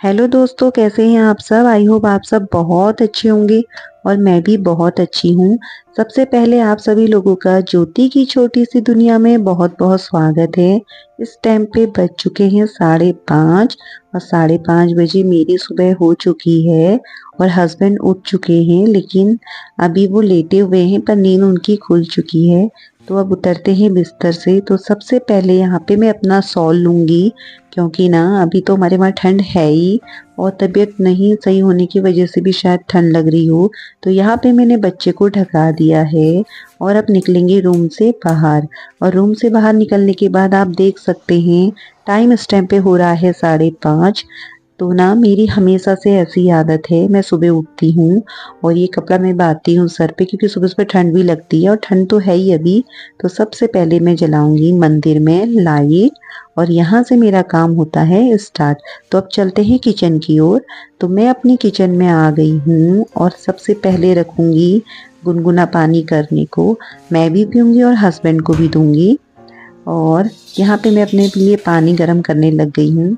Hello दोस्तों, कैसे हैं आप सब। आई होप आप सब बहुत अच्छे होंगे और मैं भी बहुत अच्छी हूँ। सबसे पहले आप सभी लोगों का ज्योति की छोटी सी दुनिया में बहुत बहुत स्वागत है। इस टाइम पे बज चुके हैं 5:30 और 5:30 बजे मेरी सुबह हो चुकी है और हस्बैंड उठ चुके हैं, लेकिन अभी वो लेटे हुए हैं पर नींद उनकी खुल चुकी है। तो अब उतरते हैं बिस्तर से। तो सबसे पहले यहाँ पे मैं अपना सॉल लूँगी, क्योंकि ना अभी तो हमारे वहाँ ठंड है ही और तबीयत नहीं सही होने की वजह से भी शायद ठंड लग रही हो। तो यहाँ पे मैंने बच्चे को ढका दिया है और अब निकलेंगे रूम से बाहर। और रूम से बाहर निकलने के बाद आप देख सकते हैं टाइम इस टाइम पे हो रहा है 5:30। तो ना मेरी हमेशा से ऐसी आदत है, मैं सुबह उठती हूँ और ये कपड़ा मैं बांधती हूँ सर पे, क्योंकि सुबह सुबह ठंड भी लगती है और ठंड तो है ही अभी। तो सबसे पहले मैं जलाऊंगी मंदिर में लाइट और यहाँ से मेरा काम होता है स्टार्ट। तो अब चलते हैं किचन की ओर। तो मैं अपनी किचन में आ गई हूँ और सबसे पहले रखूंगी गुनगुना पानी करने को। मैं भी पीऊंगी और हस्बैंड को भी दूंगी। और यहाँ पे मैं अपने लिए पानी गर्म करने लग गई हूँ।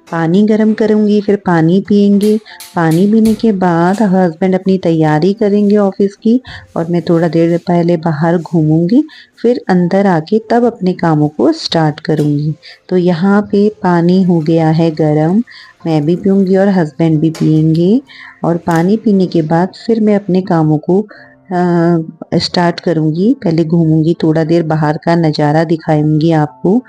पानी गर्म करूंगी, फिर पानी पियेंगे। पानी पीने के बाद हस्बैंड अपनी तैयारी करेंगे ऑफिस की और मैं थोड़ा देर पहले बाहर घूमूंगी, फिर अंदर आके तब अपने कामों को स्टार्ट करूंगी। तो यहाँ पे पानी हो गया है गरम, मैं भी पीऊंगी और हस्बैंड भी पियेंगे। और पानी पीने के बाद फिर मैं अपने कामों को स्टार्ट करूंगी। पहले घूमूंगी, थोड़ा देर बाहर का नज़ारा दिखाऊंगी आपको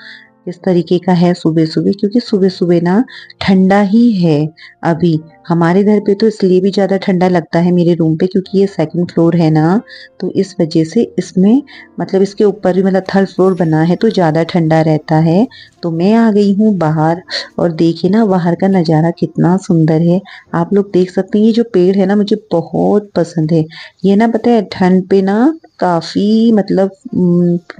इस तरीके का है सुबह सुबह, क्योंकि सुबह सुबह ना ठंडा ही है अभी। हमारे घर पे तो इसलिए भी ज़्यादा ठंडा लगता है मेरे रूम पे, क्योंकि ये सेकंड फ्लोर है ना, तो इस वजह से इसमें मतलब इसके ऊपर भी मतलब थर्ड फ्लोर बना है तो ज़्यादा ठंडा रहता है। तो मैं आ गई हूँ बाहर और देखिए ना बाहर का नज़ारा कितना सुंदर है। आप लोग देख सकते हैं ये जो पेड़ है ना मुझे बहुत पसंद है। ये ना पता है ठंड पे ना काफ़ी मतलब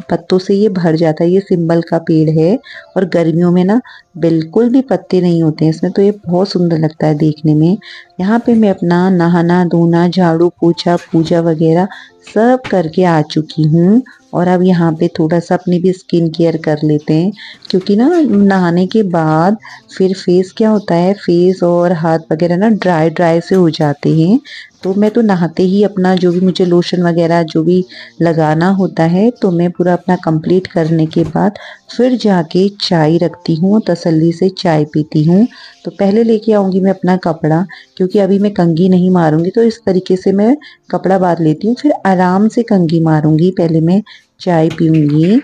पत्तों से ये भर जाता है। ये सिंबल का पेड़ है और गर्मियों में ना बिल्कुल भी पत्ते नहीं होते हैं इसमें, तो ये बहुत सुंदर लगता है देखने में। यहाँ पे मैं अपना नहाना धोना झाड़ू पोछा पूजा वगैरह सब करके आ चुकी हूँ। और अब यहाँ पे थोड़ा सा अपनी भी स्किन केयर कर लेते हैं, क्योंकि ना नहाने के बाद फिर फेस क्या होता है, फेस और हाथ वगैरह ना ड्राई ड्राई से हो जाते हैं। तो मैं तो नहाते ही अपना जो भी मुझे लोशन वगैरह जो भी लगाना होता है तो मैं पूरा अपना कंप्लीट करने के बाद फिर जाके चाय रखती हूँ, तसल्ली से चाय पीती हूँ। तो पहले लेके आऊँगी मैं अपना कपड़ा, क्योंकि अभी मैं कंघी नहीं मारूंगी, तो इस तरीके से मैं कपड़ा बांध लेती हूँ, फिर आराम से कंघी मारूंगी। पहले मैं चाय पीऊंगी।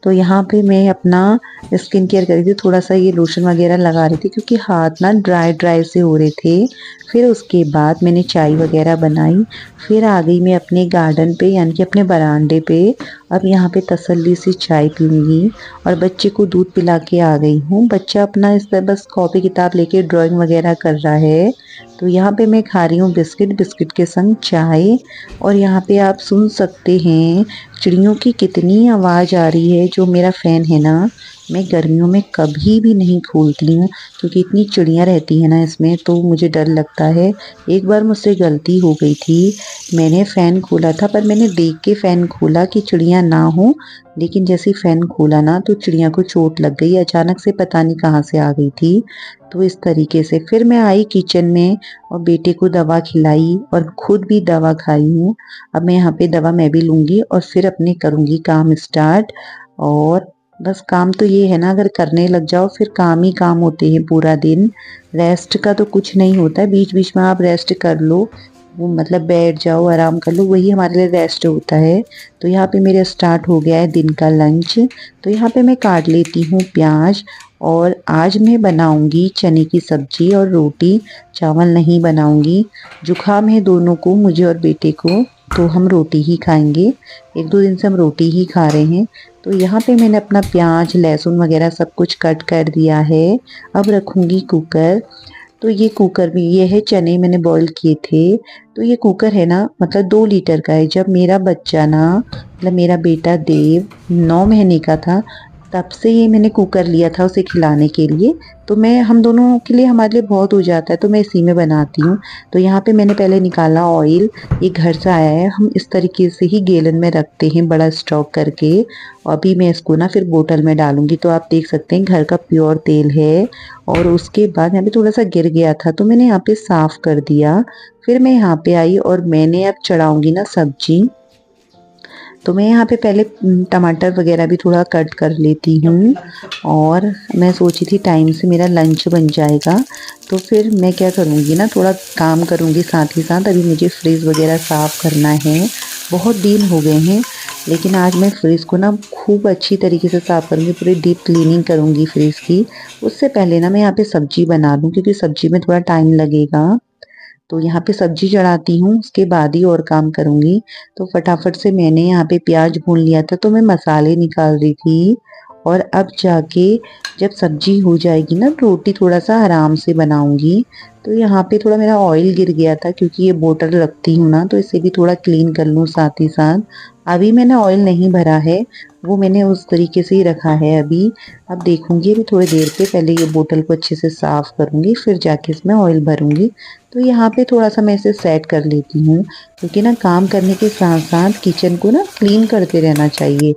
तो यहाँ पे मैं अपना स्किन केयर कर रही थी, थोड़ा सा ये लोशन वगैरह लगा रही थी क्योंकि हाथ ना ड्राई ड्राई से हो रहे थे। फिर उसके बाद मैंने चाय वगैरह बनाई, फिर आ गई मैं अपने गार्डन पे यानी कि अपने बरामदे पे। अब यहाँ पे तसल्ली से चाय पीऊंगी और बच्चे को दूध पिला के आ गई हूँ। बच्चा अपना इस तरह बस कॉपी किताब लेके ड्राइंग वगैरह कर रहा है। तो यहाँ पे मैं खा रही हूँ बिस्किट, बिस्किट के संग चाय। और यहाँ पे आप सुन सकते हैं चिड़ियों की कितनी आवाज़ आ रही है। जो मेरा फ़ैन है ना, मैं गर्मियों में कभी भी नहीं खोलती हूँ, क्योंकि इतनी चिड़ियाँ रहती हैं ना इसमें तो मुझे डर लगता है। एक बार मुझसे गलती हो गई थी, मैंने फ़ैन खोला था पर मैंने देख के फ़ैन खोला कि चिड़ियाँ ना हो, लेकिन जैसे ही फ़ैन खोला ना तो चिड़िया को चोट लग गई, अचानक से पता नहीं कहाँ से आ गई थी। तो इस तरीके से फिर मैं आई किचन में और बेटे को दवा खिलाई और खुद भी दवा खाई हूँ। अब मैं यहाँ पे दवा मैं भी लूँगी और फिर अपने करूँगी काम स्टार्ट। और बस काम तो ये है ना, अगर करने लग जाओ फिर काम ही काम होते हैं पूरा दिन। रेस्ट का तो कुछ नहीं होता है, बीच बीच में आप रेस्ट कर लो, वो मतलब बैठ जाओ आराम कर लो, वही हमारे लिए रेस्ट होता है। तो यहाँ पे मेरे स्टार्ट हो गया है दिन का लंच। तो यहाँ पे मैं काट लेती हूँ प्याज और आज मैं बनाऊंगी चने की सब्जी और रोटी, चावल नहीं बनाऊंगी। जुकाम है दोनों को, मुझे और बेटे को, तो हम रोटी ही खाएंगे। एक दो दिन से हम रोटी ही खा रहे हैं। तो यहाँ पे मैंने अपना प्याज लहसुन वगैरह सब कुछ कट कर दिया है। अब रखूँगी कुकर। तो ये कुकर में ये है चने मैंने बॉईल किए थे। तो ये कुकर है ना मतलब 2 लीटर का है। जब मेरा बच्चा ना मतलब मेरा बेटा देव 9 महीने का था तब से ये मैंने कुकर लिया था उसे खिलाने के लिए। तो मैं हम दोनों के लिए हमारे लिए बहुत हो जाता है तो मैं इसी में बनाती हूँ। तो यहाँ पे मैंने पहले निकाला ऑयल, ये घर से आया है, हम इस तरीके से ही गैलन में रखते हैं बड़ा स्टॉक करके। और अभी मैं इसको ना फिर बोतल में डालूंगी। तो आप देख सकते हैं घर का प्योर तेल है। और उसके बाद यहाँ पे थोड़ा सा गिर गया था तो मैंने यहाँ पे साफ कर दिया। फिर मैं यहाँ पे आई और मैंने अब चढ़ाऊंगी ना सब्जी। तो मैं यहाँ पे पहले टमाटर वगैरह भी थोड़ा कट कर लेती हूँ। और मैं सोची थी टाइम से मेरा लंच बन जाएगा। तो फिर मैं क्या करूँगी ना, थोड़ा काम करूँगी साथ ही साथ। अभी मुझे फ्रिज वगैरह साफ़ करना है, बहुत दिन हो गए हैं। लेकिन आज मैं फ्रिज को ना खूब अच्छी तरीके से साफ़ करूँगी, पूरी डीप क्लीनिंग करूँगी फ्रिज की। उससे पहले ना मैं यहाँ पे सब्जी बना लूँ क्योंकि सब्जी में थोड़ा टाइम लगेगा। तो यहाँ पे सब्जी चढ़ाती हूँ, उसके बाद ही और काम करूँगी। तो फटाफट से मैंने यहाँ पे प्याज भून लिया था तो मैं मसाले निकाल रही थी। और अब जाके जब सब्जी हो जाएगी ना तो रोटी थोड़ा सा आराम से बनाऊंगी। तो यहाँ पे थोड़ा मेरा ऑयल गिर गया था क्योंकि ये बोतल रखती हूँ ना, तो इसे भी थोड़ा क्लीन कर लूँ साथ ही साथ। अभी मैंने ऑयल नहीं भरा है, वो मैंने उस तरीके से ही रखा है अभी। अब देखूंगी अभी थोड़ी देर पे, पहले ये बोतल को अच्छे से साफ करूंगी फिर जाके इसमें ऑयल भरूंगी। तो यहाँ पे थोड़ा सा मैं इसे सेट कर लेती हूँ क्योंकि ना काम करने के साथ साथ किचन को ना क्लीन करते रहना चाहिए।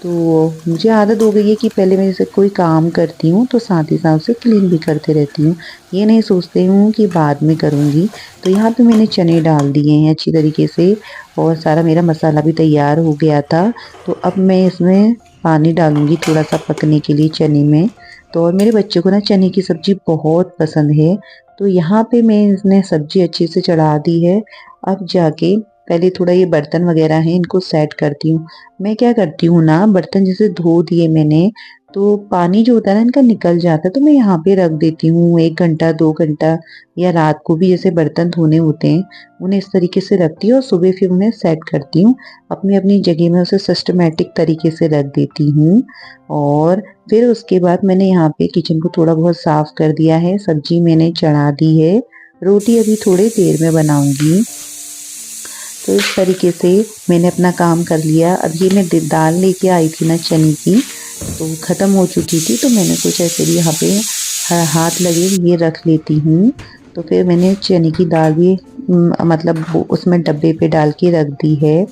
तो मुझे आदत हो गई है कि पहले मैं जैसे कोई काम करती हूँ तो साथ ही साथ उसे क्लीन भी करते रहती हूँ, ये नहीं सोचती हूँ कि बाद में करूँगी। तो यहाँ पे मैंने चने डाल दिए हैं अच्छी तरीके से और सारा मेरा मसाला भी तैयार हो गया था। तो अब मैं इसमें पानी डालूँगी थोड़ा सा पकने के लिए चने में। तो और मेरे बच्चे को ना चने की सब्ज़ी बहुत पसंद है। तो यहाँ पे मैं इसने सब्ज़ी अच्छे से चढ़ा दी है। अब जाके पहले थोड़ा ये बर्तन वगैरह हैं इनको सेट करती हूँ। मैं क्या करती हूँ ना, बर्तन जैसे धो दिए मैंने तो पानी जो होता है ना इनका निकल जाता है, तो मैं यहाँ पे रख देती हूँ 1 घंटा 2 घंटा। या रात को भी जैसे बर्तन धोने होते हैं उन्हें इस तरीके से रखती हूँ और सुबह फिर उन्हें सेट करती हूँ अपनी अपनी जगह में, उसे सिस्टमेटिक तरीके से रख देती हूँ। और फिर उसके बाद मैंने यहाँ पे किचन को थोड़ा बहुत साफ कर दिया है, सब्जी मैंने चढ़ा दी है, रोटी अभी थोड़ी देर में बनाऊंगी। तो इस तरीके से मैंने अपना काम कर लिया। अब ये मैं दाल लेके आई थी ना चने की, तो ख़त्म हो चुकी थी तो मैंने सोचा ऐसे भी यहाँ पे हाथ लगे ये रख लेती हूँ। तो फिर मैंने चने की दाल भी मतलब उसमें डब्बे पे डाल के रख दी है।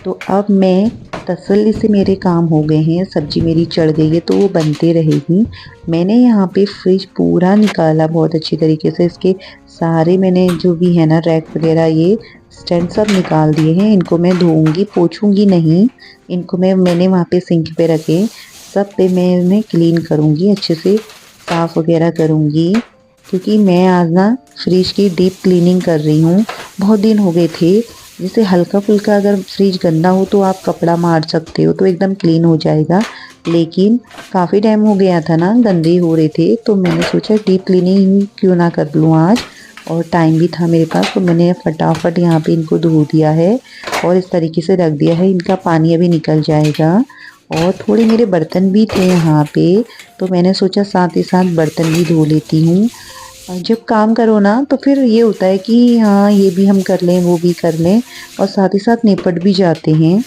तो अब मैं तसल्ली से मेरे काम हो गए हैं, सब्जी मेरी चढ़ गई है तो वो बनते रहेगी। मैंने यहाँ पे फ्रिज पूरा निकाला बहुत अच्छी तरीके से, इसके सारे मैंने जो भी है ना रैक वगैरह ये स्टैंड सब निकाल दिए हैं। इनको मैं धोऊंगी, पोछूंगी नहीं, इनको मैंने वहाँ पे सिंक पे रखे, सब पे मैं इन्हें क्लीन करूँगी, अच्छे से साफ़ वगैरह करूँगी। क्योंकि मैं आज ना फ्रिज की डीप क्लीनिंग कर रही हूँ, बहुत दिन हो गए थे। जैसे हल्का फुल्का अगर फ्रिज गंदा हो तो आप कपड़ा मार सकते हो तो एकदम क्लीन हो जाएगा, लेकिन काफ़ी टाइम हो गया था ना गंदे हो रहे थे तो मैंने सोचा डीप क्लीनिंग क्यों ना कर लूँ आज। और टाइम भी था मेरे पास तो मैंने फटाफट यहाँ पे इनको धो दिया है और इस तरीके से रख दिया है, इनका पानी अभी निकल जाएगा। और थोड़े मेरे बर्तन भी थे यहाँ पे तो मैंने सोचा साथ ही साथ बर्तन भी धो लेती हूँ। जब काम करो ना तो फिर ये होता है कि हाँ ये भी हम कर लें वो भी कर लें और साथ ही साथ निपट भी जाते हैं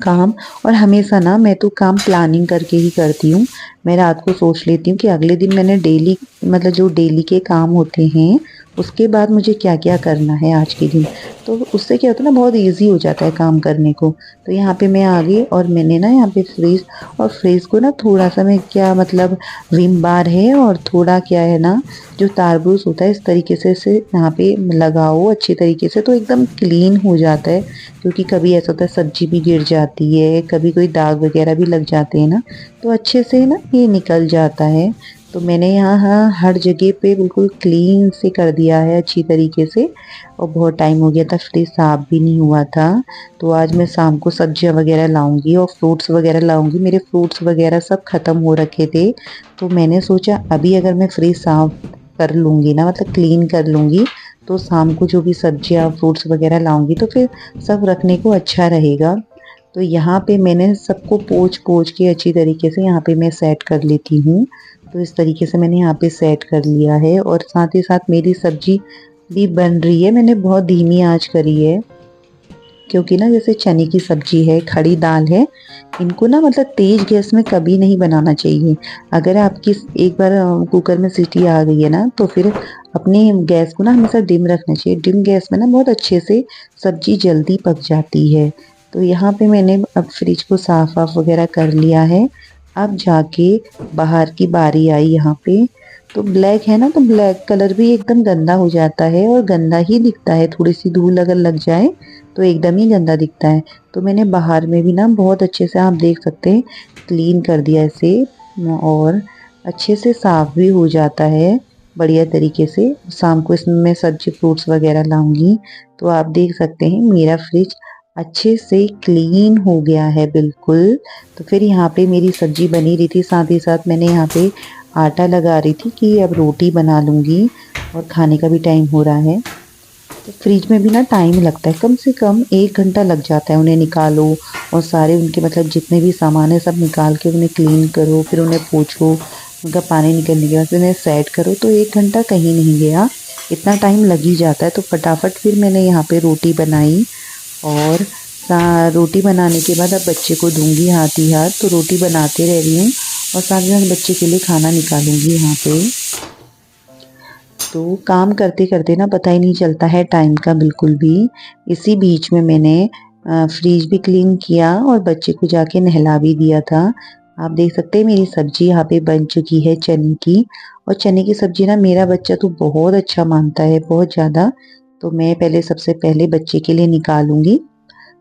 काम। और हमेशा ना मैं तो काम प्लानिंग करके ही करती हूँ। मैं रात को सोच लेती हूँ कि अगले दिन मैंने डेली मतलब जो डेली के काम होते हैं उसके बाद मुझे क्या क्या करना है आज के दिन, तो उससे क्या होता है ना बहुत इजी हो जाता है काम करने को। तो यहाँ पे मैं आ गई और मैंने ना यहाँ पे फ्रीज को ना थोड़ा सा मैं क्या मतलब विम बार है और थोड़ा क्या है ना जो तारबूज होता है इस तरीके से इसे यहाँ पे लगाओ अच्छी तरीके से तो एकदम क्लीन हो जाता है। क्योंकि कभी ऐसा होता है सब्जी भी गिर जाती है, कभी कोई दाग वगैरह भी लग जाते हैं ना, तो अच्छे से ना ये निकल जाता है। तो मैंने यहाँ हर जगह पे बिल्कुल क्लीन से कर दिया है अच्छी तरीके से। और बहुत टाइम हो गया था फ्रिज साफ भी नहीं हुआ था। तो आज मैं शाम को सब्जियां वगैरह लाऊंगी और फ्रूट्स वगैरह लाऊंगी, मेरे फ्रूट्स वगैरह सब ख़त्म हो रखे थे। तो मैंने सोचा अभी अगर मैं फ्रिज साफ कर लूँगी ना मतलब क्लीन कर लूँगी तो शाम को जो भी सब्जियां फ्रूट्स वगैरह लाऊंगी तो फिर सब रखने को अच्छा रहेगा। तो यहाँ पे मैंने सबको पोंछ पोंछ के अच्छी तरीके से यहाँ पे मैं सेट कर लेती हूँ। तो इस तरीके से मैंने यहाँ पे सेट कर लिया है और साथ ही साथ मेरी सब्जी भी बन रही है, मैंने बहुत धीमी आंच करी है। क्योंकि ना जैसे चने की सब्जी है, खड़ी दाल है, इनको ना मतलब तेज गैस में कभी नहीं बनाना चाहिए। अगर आपकी एक बार कुकर में सीटी आ गई है ना, तो फिर अपने गैस को ना हमेशा डिम रखना चाहिए। डिम गैस में ना बहुत अच्छे से सब्जी जल्दी पक जाती है। तो यहाँ पे मैंने अब फ्रिज को साफ वाफ वगैरह कर लिया है। अब जाके बाहर की बारी आई यहाँ पे। तो ब्लैक है ना, तो ब्लैक कलर भी एकदम गंदा हो जाता है और गंदा ही दिखता है। थोड़ी सी धूल अगर लग जाए तो एकदम ही गंदा दिखता है। तो मैंने बाहर में भी ना बहुत अच्छे से, आप देख सकते हैं, क्लीन कर दिया इसे और अच्छे से साफ भी हो जाता है बढ़िया तरीके से। शाम को इसमें मैं सब्जी फ्रूट्स वगैरह लाऊंगी। तो आप देख सकते हैं मेरा फ्रिज अच्छे से क्लीन हो गया है बिल्कुल। तो फिर यहाँ पे मेरी सब्जी बनी रही थी, साथ ही साथ मैंने यहाँ पे आटा लगा रही थी कि अब रोटी बना लूँगी और खाने का भी टाइम हो रहा है। तो फ्रिज में भी ना टाइम लगता है, कम से कम 1 घंटा लग जाता है। उन्हें निकालो और सारे उनके मतलब जितने भी सामान है सब निकाल के उन्हें क्लीन करो, फिर उन्हें पोंछो, उनका पानी निकलने के बाद फिर उन्हें सेट करो। तो 1 घंटा कहीं नहीं गया, इतना टाइम लग ही जाता है। तो फटाफट फिर मैंने यहाँ पे रोटी बनाई और रोटी बनाने के बाद अब बच्चे को दूंगी हाथ ही हाथ। तो रोटी बनाते रह रही हूँ और साथ ही साथ बच्चे के लिए खाना निकालूंगी यहाँ पे। तो काम करते करते ना पता ही नहीं चलता है टाइम का बिल्कुल भी। इसी बीच में मैंने फ्रिज भी क्लीन किया और बच्चे को जाके नहला भी दिया था। आप देख सकते हैं मेरी सब्जी यहाँ पे बन चुकी है चने की। और चने की सब्जी ना मेरा बच्चा तो बहुत अच्छा मानता है, बहुत ज़्यादा। तो मैं पहले सबसे पहले बच्चे के लिए निकालूंगी।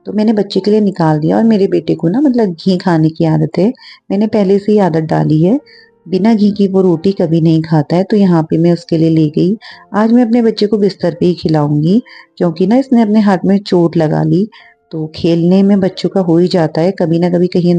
तो मैंने बच्चे के लिए निकाल दिया और मेरे बेटे को ना मतलब घी खाने की आदत है, मैंने पहले से ही आदत डाली है। बिना घी की वो रोटी कभी नहीं खाता है। तो यहाँ पे मैं उसके लिए ले गई। आज मैं अपने बच्चे को बिस्तर पे ही खिलाऊंगी, क्योंकि ना इसने अपने हाथ में चोट लगा ली। तो खेलने में बच्चों का हो ही जाता है, कभी ना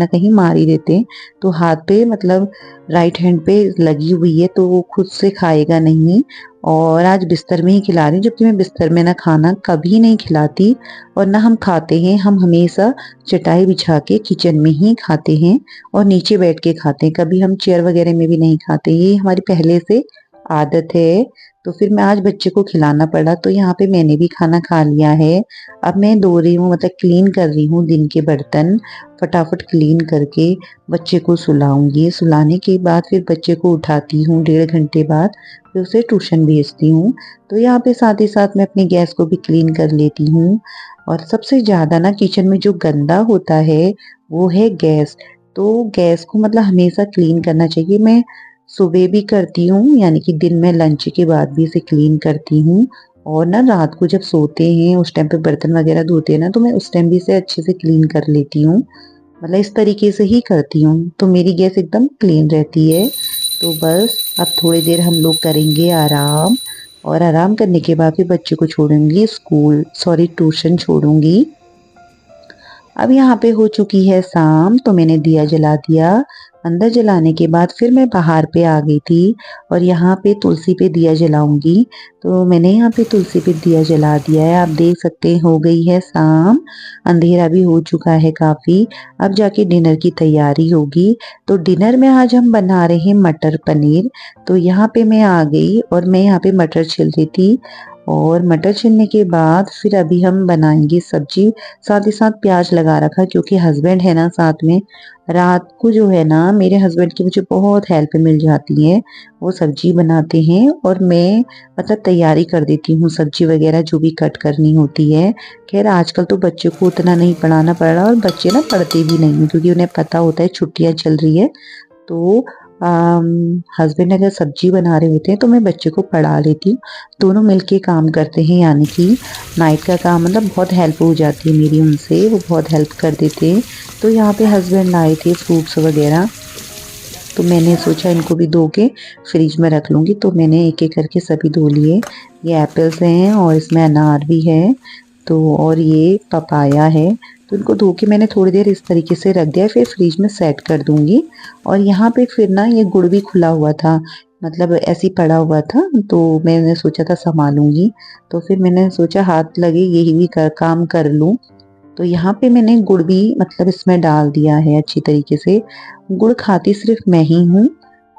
कहीं मार ही देते हैं। तो हाथ पे मतलब राइट हैंड पे लगी हुई है, तो वो खुद से खाएगा नहीं। और आज बिस्तर में ही खिला रही हूँ, जबकि मैं बिस्तर में ना खाना कभी नहीं खिलाती और ना हम खाते हैं। हम हमेशा चटाई बिछा के किचन में ही खाते हैं और नीचे बैठ के खाते हैं, कभी हम चेयर वगैरह में भी नहीं खाते। ये हमारी पहले से आदत है। तो फिर मैं आज बच्चे को खिलाना पड़ा। तो यहाँ पे मैंने भी खाना खा लिया है। अब मैं धो रही हूँ, मतलब क्लीन कर रही हूँ दिन के बर्तन। फटाफट क्लीन करके बच्चे को सुलाऊंगी। सुलाने के बाद फिर बच्चे को उठाती हूँ 1.5 घंटे बाद, फिर उसे ट्यूशन भेजती हूँ। तो यहाँ पे साथ ही साथ मैं अपनी गैस को भी क्लीन कर लेती हूँ। और सबसे ज़्यादा ना किचन में जो गंदा होता है वो है गैस। तो गैस को मतलब हमेशा क्लीन करना चाहिए। मैं सुबह भी करती हूँ, यानी कि दिन में लंच के बाद भी इसे क्लीन करती हूँ। और ना रात को जब सोते हैं उस टाइम पे बर्तन वगैरह धोते हैं ना, तो मैं उस टाइम भी इसे अच्छे से क्लीन कर लेती हूँ। मतलब इस तरीके से ही करती हूँ, तो मेरी गैस एकदम क्लीन रहती है। तो बस अब थोड़ी देर हम लोग करेंगे आराम। और आराम करने के बाद फिर बच्चे को छोड़ूंगी स्कूल, सॉरी ट्यूशन छोड़ूंगी। अब यहाँ पे हो चुकी है शाम, तो मैंने दिया जला दिया। अंदर जलाने के बाद फिर मैं बाहर पे आ गई थी और यहाँ पे तुलसी पे दिया जलाऊंगी। तो मैंने यहाँ पे तुलसी पे दिया जला दिया है। आप देख सकते हैं हो गई है शाम, अंधेरा भी हो चुका है काफी। अब जाके डिनर की तैयारी होगी। तो डिनर में आज हम बना रहे हैं मटर पनीर। तो यहाँ पे मैं आ गई और मैं यहाँ पे मटर छिल रही थी। और मटर छिलने के बाद फिर अभी हम बनाएंगे सब्जी। साथ ही साथ प्याज लगा रखा, क्योंकि हस्बैंड है ना साथ में। रात को जो है ना मेरे हस्बैंड की मुझे बहुत हेल्प मिल जाती है। वो सब्जी बनाते हैं और मैं मतलब तैयारी कर देती हूँ सब्जी वगैरह जो भी कट करनी होती है। खैर आजकल तो बच्चों को उतना नहीं पढ़ाना पड़ रहा और बच्चे ना पढ़ते भी नहीं हैं, क्योंकि उन्हें पता होता है छुट्टियां चल रही है। तो हस्बैंड अगर सब्जी बना रहे होते हैं तो मैं बच्चे को पढ़ा लेती हूँ। दोनों मिलके काम करते हैं, यानी कि नाइट का काम मतलब बहुत हेल्प हो जाती है मेरी उनसे, वो बहुत हेल्प कर देते हैं। तो यहाँ पे हस्बैंड लाए थे फ्रूट्स वगैरह, तो मैंने सोचा इनको भी धो के फ्रिज में रख लूँगी। तो मैंने एक एक करके सभी धो लिए। ये एप्पल्स हैं और इसमें अनार भी है, तो और ये पपाया है। तो इनको धो के मैंने थोड़ी देर इस तरीके से रख दिया, फिर फ्रिज में सेट कर दूंगी। और यहाँ पे फिर ना ये गुड़ भी खुला हुआ था, मतलब ऐसे ही पड़ा हुआ था, तो मैंने सोचा था संभालूंगी। तो फिर मैंने सोचा हाथ लगे यही भी काम कर लूँ। तो यहाँ पे मैंने गुड़ भी मतलब इसमें डाल दिया है अच्छी तरीके से। गुड़ खाती सिर्फ मैं ही हूँ,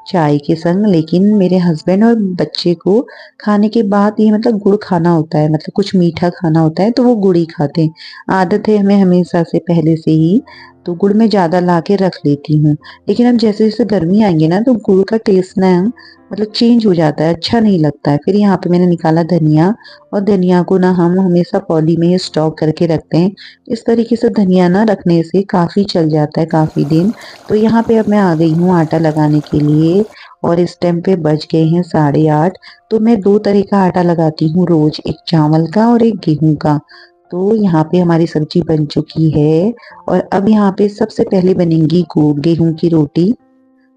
चाय के संग। लेकिन मेरे हस्बैंड और बच्चे को खाने के बाद ये मतलब गुड़ खाना होता है, मतलब कुछ मीठा खाना होता है तो वो गुड़ ही खाते हैं। आदत है हमें हमेशा से पहले से ही, तो गुड़ मैं ज़्यादा ला के रख लेती हूँ। लेकिन अब जैसे-जैसे गर्मी आएँगी ना तो गुड़ का टेस्ट ना मतलब चेंज हो जाता है, अच्छा नहीं लगता है। फिर यहाँ पे मैंने निकाला धनिया, और धनिया को ना हम हमेशा पॉली में ही स्टॉक करके रखते हैं। इस तरीके से धनिया ना रखने से काफ़ी चल जाता है काफ़ी दिन। तो यहाँ पे अब मैं आ गई हूँ आटा लगाने के लिए, और इस टाइम पे बज गए हैं 8:30। तो मैं 2 तरह का आटा लगाती हूँ रोज़, एक चावल का और एक गेहूँ का। तो यहाँ पे हमारी सब्जी बन चुकी है, और अब यहाँ पे सबसे पहले बनेगी गेहूँ की रोटी।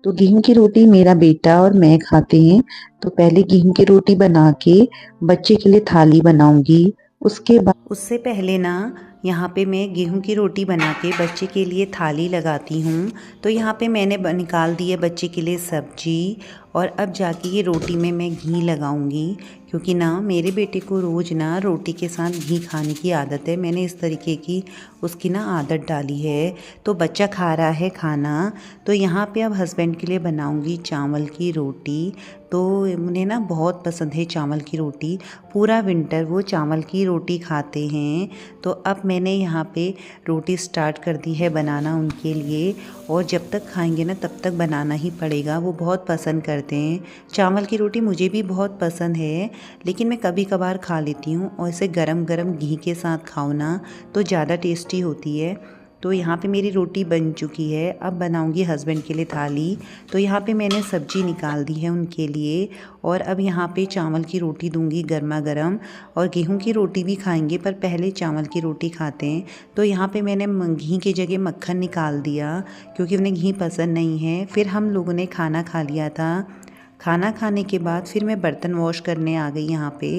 तो गेहूँ की रोटी मेरा बेटा और मैं खाते हैं। तो पहले गेहूँ की रोटी बना के बच्चे के लिए थाली बनाऊँगी। उसके बाद उससे पहले ना यहाँ पे मैं गेहूँ की रोटी बना के बच्चे के लिए थाली लगाती हूँ। तो यहाँ पे मैंने निकाल दी है बच्चे के लिए सब्जी, और अब जाके ये रोटी में मैं घी लगाऊंगी, क्योंकि ना मेरे बेटे को रोज़ ना रोटी के साथ घी खाने की आदत है। मैंने इस तरीके की उसकी ना आदत डाली है, तो बच्चा खा रहा है खाना। तो यहाँ पे अब हस्बैंड के लिए बनाऊंगी चावल की रोटी। तो उन्हें ना बहुत पसंद है चावल की रोटी, पूरा विंटर वो चावल की रोटी खाते हैं। तो अब मैंने यहाँ पे रोटी स्टार्ट कर दी है बनाना उनके लिए, और जब तक खाएंगे ना तब तक बनाना ही पड़ेगा। वो बहुत पसंद करते हैं चावल की रोटी, मुझे भी बहुत पसंद है, लेकिन मैं कभी कभार खा लेती हूँ। और इसे गरम गरम घी के साथ खाओ ना तो ज़्यादा टेस्टी होती है। तो यहाँ पे मेरी रोटी बन चुकी है, अब बनाऊंगी हस्बैंड के लिए थाली। तो यहाँ पे मैंने सब्जी निकाल दी है उनके लिए, और अब यहाँ पे चावल की रोटी दूंगी गर्मा गर्म। और गेहूं की रोटी भी खाएंगे, पर पहले चावल की रोटी खाते हैं। तो यहाँ पे मैंने घी की जगह मक्खन निकाल दिया, क्योंकि उन्हें घी पसंद नहीं है। फिर हम लोगों ने खाना खा लिया था। खाना खाने के बाद फिर मैं बर्तन वॉश करने आ गई यहाँ पे,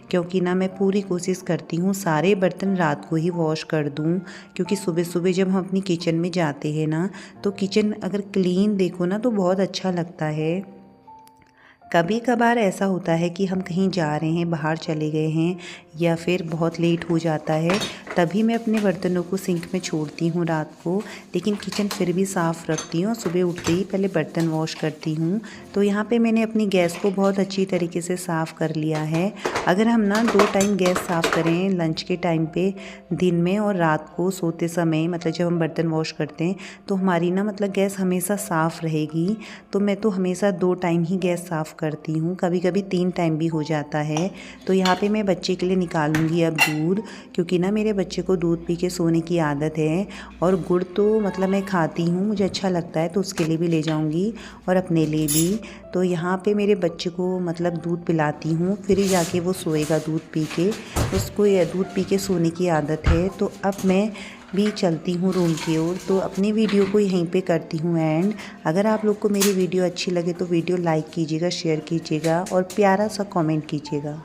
क्योंकि ना मैं पूरी कोशिश करती हूँ सारे बर्तन रात को ही वॉश कर दूँ, क्योंकि सुबह सुबह जब हम अपनी किचन में जाते हैं ना तो किचन अगर क्लीन देखो ना तो बहुत अच्छा लगता है। कभी कभार ऐसा होता है कि हम कहीं जा रहे हैं, बाहर चले गए हैं, या फिर बहुत लेट हो जाता है, तभी मैं अपने बर्तनों को सिंक में छोड़ती हूँ रात को। लेकिन किचन फिर भी साफ़ रखती हूँ, सुबह उठते ही पहले बर्तन वॉश करती हूँ। तो यहाँ पे मैंने अपनी गैस को बहुत अच्छी तरीके से साफ़ कर लिया है। अगर हम ना 2 टाइम गैस साफ़ करें, लंच के टाइम पे दिन में और रात को सोते समय, मतलब जब हम बर्तन वॉश करते हैं, तो हमारी ना मतलब गैस हमेशा साफ़ रहेगी। तो मैं तो हमेशा 2 टाइम ही गैस साफ़ करती हूँ, कभी कभी 3 टाइम भी हो जाता है। तो यहाँ पे मैं बच्चे के लिए निकालूंगी अब दूध, क्योंकि ना मेरे बच्चे को दूध पी के सोने की आदत है। और गुड़ तो मतलब मैं खाती हूँ, मुझे अच्छा लगता है, तो उसके लिए भी ले जाऊँगी और अपने लिए भी। तो यहाँ पे मेरे बच्चे को मतलब दूध पिलाती हूँ, फिर ही जाके वो सोएगा दूध पी के। उसको ये दूध पी के सोने की आदत है। तो अब मैं भी चलती हूँ रूम की ओर। तो अपनी वीडियो को यहीं पे करती हूँ एंड। अगर आप लोग को मेरी वीडियो अच्छी लगे तो वीडियो लाइक कीजिएगा, शेयर कीजिएगा और प्यारा सा कमेंट कीजिएगा।